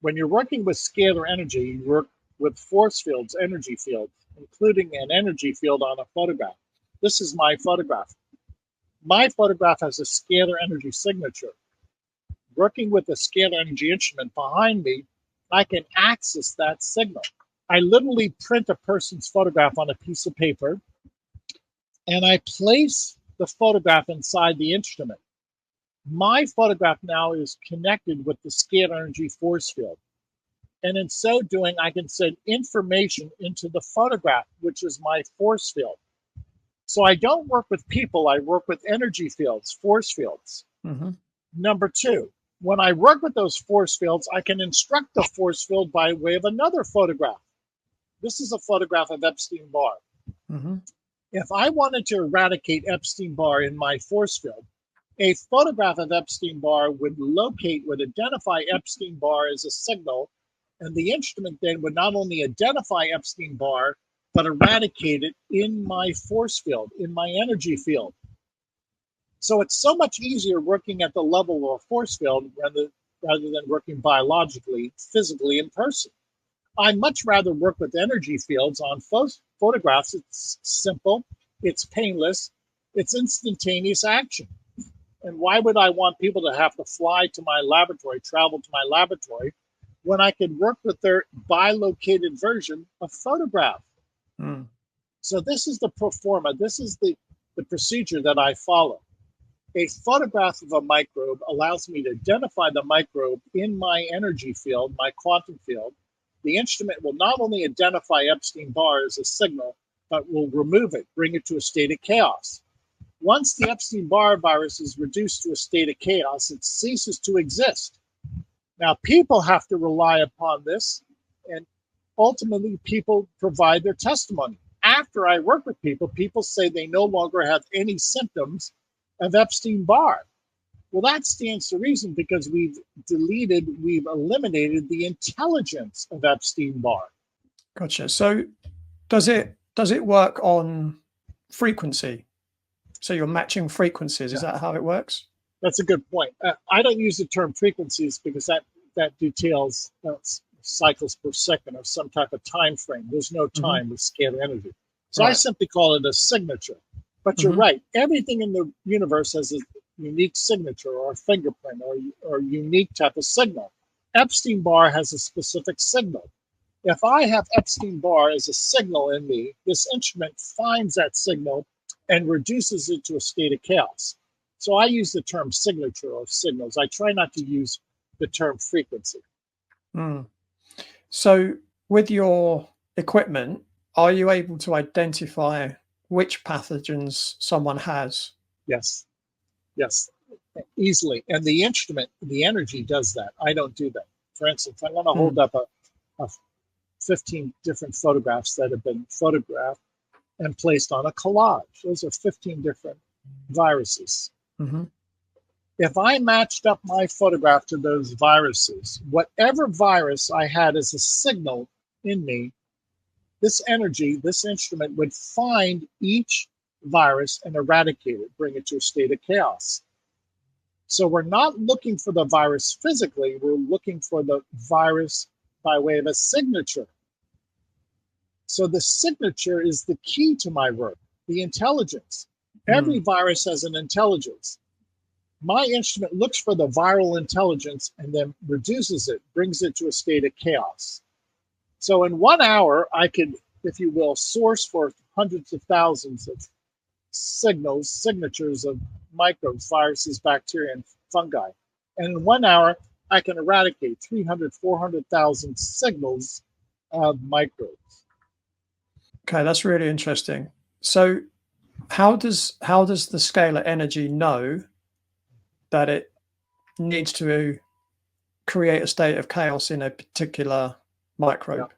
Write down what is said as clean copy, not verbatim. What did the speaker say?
When you're working with scalar energy, you work with force fields, energy fields, including an energy field on a photograph. This is my photograph. My photograph has a scalar energy signature. Working with a scalar energy instrument behind me, I can access that signal. I literally print a person's photograph on a piece of paper, and I place the photograph inside the instrument. My photograph now is connected with the scalar energy force field. And in so doing, I can send information into the photograph, which is my force field. So I don't work with people, I work with energy fields, force fields. Mm-hmm. Number two, when I work with those force fields, I can instruct the force field by way of another photograph. This is a photograph of Epstein-Barr. Mm-hmm. If I wanted to eradicate Epstein-Barr in my force field, a photograph of Epstein-Barr would identify Epstein-Barr as a signal, and the instrument then would not only identify Epstein-Barr, but eradicate it in my force field, in my energy field. So it's so much easier working at the level of a force field rather than working biologically, physically in person. I much rather work with energy fields on photographs. It's simple, it's painless, it's instantaneous action. And why would I want people to have to fly to my laboratory, travel to my laboratory, when I could work with their bilocated version of photograph? Mm. So this is the pro forma. This is the procedure that I follow. A photograph of a microbe allows me to identify the microbe in my energy field, my quantum field. The instrument will not only identify Epstein-Barr as a signal, but will remove it, bring it to a state of chaos. Once the Epstein-Barr virus is reduced to a state of chaos, it ceases to exist. Now, people have to rely upon this, and ultimately, people provide their testimony. After I work with people, people say they no longer have any symptoms of Epstein-Barr. Well, that stands to reason because we've eliminated the intelligence of Epstein-Barr. Gotcha. So does it work on frequency? So you're matching frequencies. Is that how it works? That's a good point. I don't use the term frequencies because that details cycles per second or some type of time frame. There's no time with scalar energy. So I simply call it a signature. But you're right. Everything in the universe has a unique signature or a fingerprint or unique type of signal. Epstein-Barr has a specific signal. If I have Epstein-Barr as a signal in me, this instrument finds that signal and reduces it to a state of chaos. So I use the term signature or signals. I try not to use the term frequency. Mm. So with your equipment, are you able to identify which pathogens someone has? Yes, easily. And the instrument, the energy does that. I don't do that. For instance, I'm going to hold up a 15 different photographs that have been photographed and placed on a collage. Those are 15 different viruses. Mm-hmm. If I matched up my photograph to those viruses, whatever virus I had as a signal in me, this energy, this instrument would find each virus and eradicate it, bring it to a state of chaos. So we're not looking for the virus physically, we're looking for the virus by way of a signature. So the signature is the key to my work, the intelligence. Every virus has an intelligence. My instrument looks for the viral intelligence and then reduces it, brings it to a state of chaos. So in 1 hour, I could, if you will, source for hundreds of thousands of signatures of microbes, viruses, bacteria, and fungi. And in 1 hour, I can eradicate 300, 400,000 signals of microbes. Okay, that's really interesting. So how does the scalar energy know that it needs to create a state of chaos in a particular microbe?